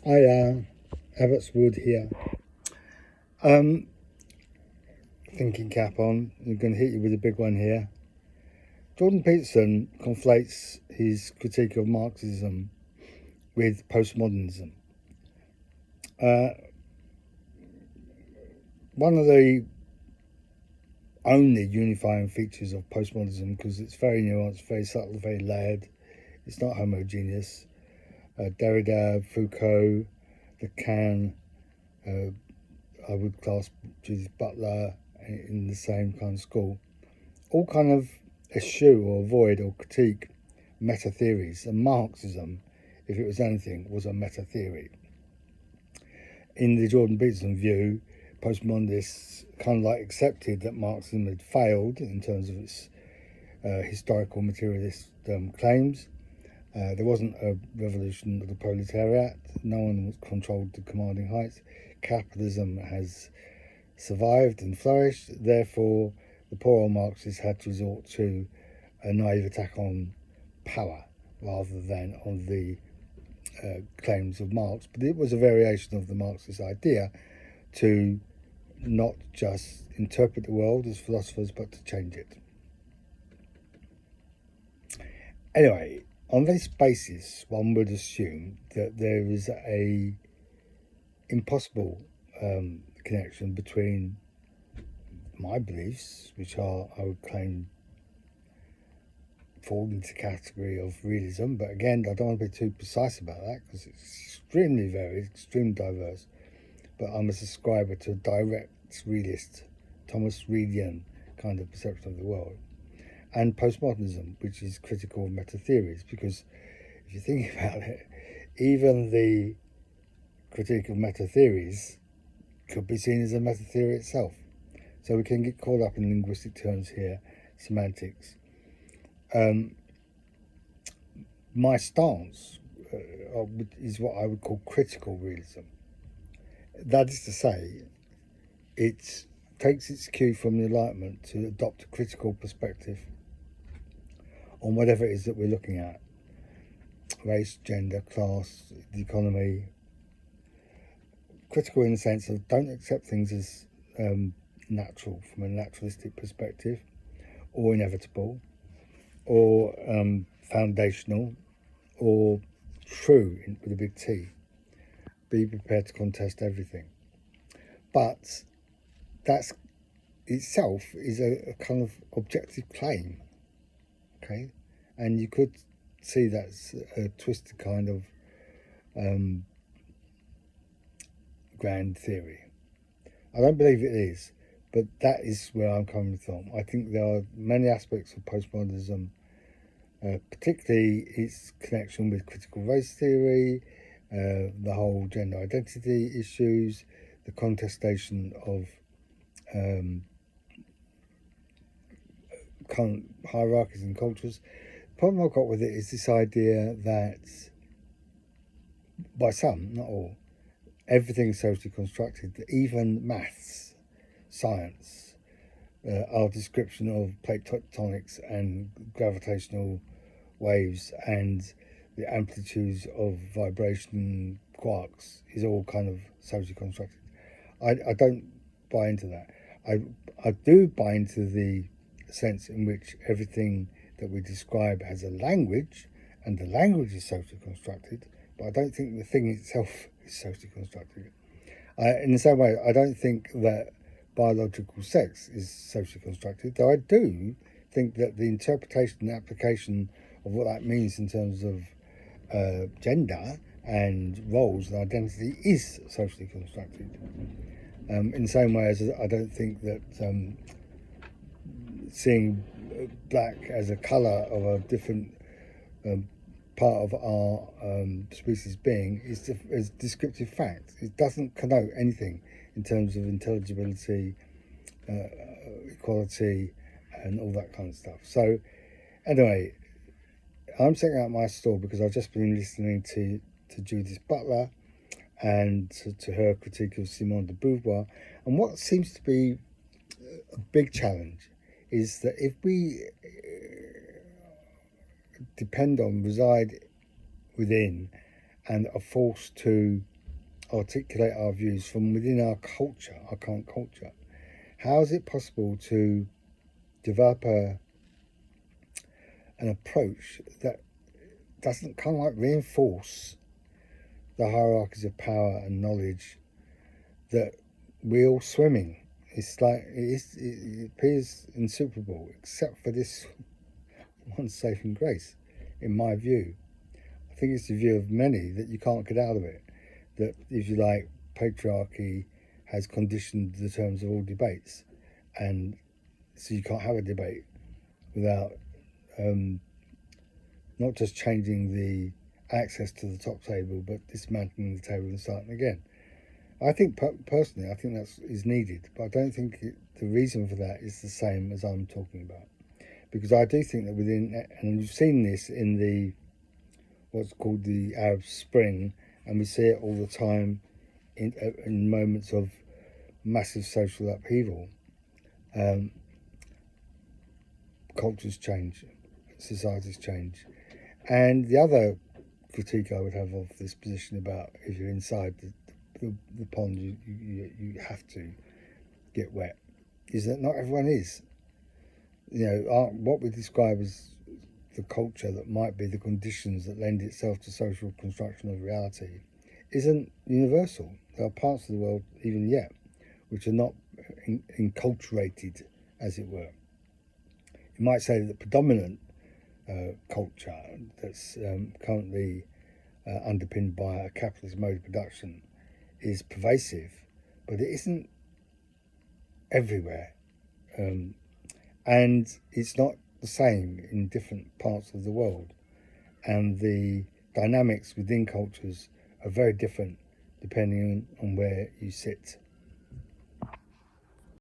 Hi, Abbott's Wood here. Thinking cap on. I'm going to hit you with a big one here. Jordan Peterson conflates his critique of Marxism with postmodernism. One of the only unifying features of postmodernism, because it's very nuanced, very subtle, very layered, it's not homogeneous. Derrida, Foucault, Lacan, I would class Judith Butler in the same kind of school, all kind of eschew or avoid or critique meta theories, and Marxism, if it was anything, was a meta theory. In the Jordan Peterson view, postmodernists kind of like accepted that Marxism had failed in terms of its historical materialist claims. There wasn't a revolution of the proletariat. No one controlled the commanding heights. Capitalism has survived and flourished. Therefore, the poor old Marxists had to resort to a naive attack on power rather than on the claims of Marx. But it was a variation of the Marxist idea to not just interpret the world as philosophers, but to change it. Anyway, on this basis, one would assume that there is a impossible connection between my beliefs, which are, I would claim, fall into the category of realism, but again, I don't want to be too precise about that because it's extremely varied, extremely diverse. But I'm a subscriber to a direct realist, Thomas Reedian kind of perception of the world, and postmodernism, which is critical of meta theories, because if you think about it, even the critique of meta theories could be seen as a meta theory itself. So we can get caught up in linguistic terms here, semantics. My stance is what I would call critical realism. That is to say, it takes its cue from the Enlightenment to adopt a critical perspective on whatever it is that we're looking at: race, gender, class, the economy. Critical in the sense of don't accept things as natural from a naturalistic perspective, or inevitable, or foundational, or true with a big T. Be prepared to contest everything. But that's itself is a kind of objective claim, okay? And you could see that's a twisted kind of grand theory. I don't believe it is, but that is where I'm coming from. I think there are many aspects of postmodernism, particularly its connection with critical race theory, the whole gender identity issues, the contestation of current hierarchies and cultures. The problem I've got with it is this idea that, by some, not all, everything is socially constructed, even maths, science, our description of plate tectonics and gravitational waves and the amplitudes of vibration quarks is all kind of socially constructed. I don't buy into that. I do buy into the sense in which everything that we describe has a language, and the language is socially constructed, but I don't think the thing itself is socially constructed. In the same way, I don't think that biological sex is socially constructed, though I do think that the interpretation and application of what that means in terms of gender and roles and identity is socially constructed. In the same way as I don't think that seeing black as a colour of a different part of our species being is descriptive fact. It doesn't connote anything in terms of intelligibility, equality, and all that kind of stuff. So anyway, I'm setting out my stall because I've just been listening to Judith Butler and to her critique of Simone de Beauvoir. And what seems to be a big challenge is that if we depend on, reside within, and are forced to articulate our views from within our culture, our current culture. How is it possible to develop an approach that doesn't kind of like reinforce the hierarchies of power and knowledge that we're all swimming? It's like it appears insuperable, except for this one saving grace, in my view. I think it's the view of many that you can't get out of it. That, if you like, patriarchy has conditioned the terms of all debates, and so you can't have a debate without not just changing the access to the top table, but dismantling the table and starting again. I think personally, I think that is needed, but I don't think the reason for that is the same as I'm talking about, because I do think that within, and we've seen this in the what's called the Arab Spring, and we see it all the time in moments of massive social upheaval. Cultures change, societies change, and the other critique I would have of this position about if you're inside the pond, you have to get wet, is that not everyone is. What we describe as the culture that might be the conditions that lend itself to social construction of reality isn't universal. There are parts of the world even yet which are not enculturated, as it were. You might say that the predominant culture that's currently underpinned by a capitalist mode of production is pervasive, but it isn't everywhere, and it's not the same in different parts of the world, and the dynamics within cultures are very different depending on where you sit.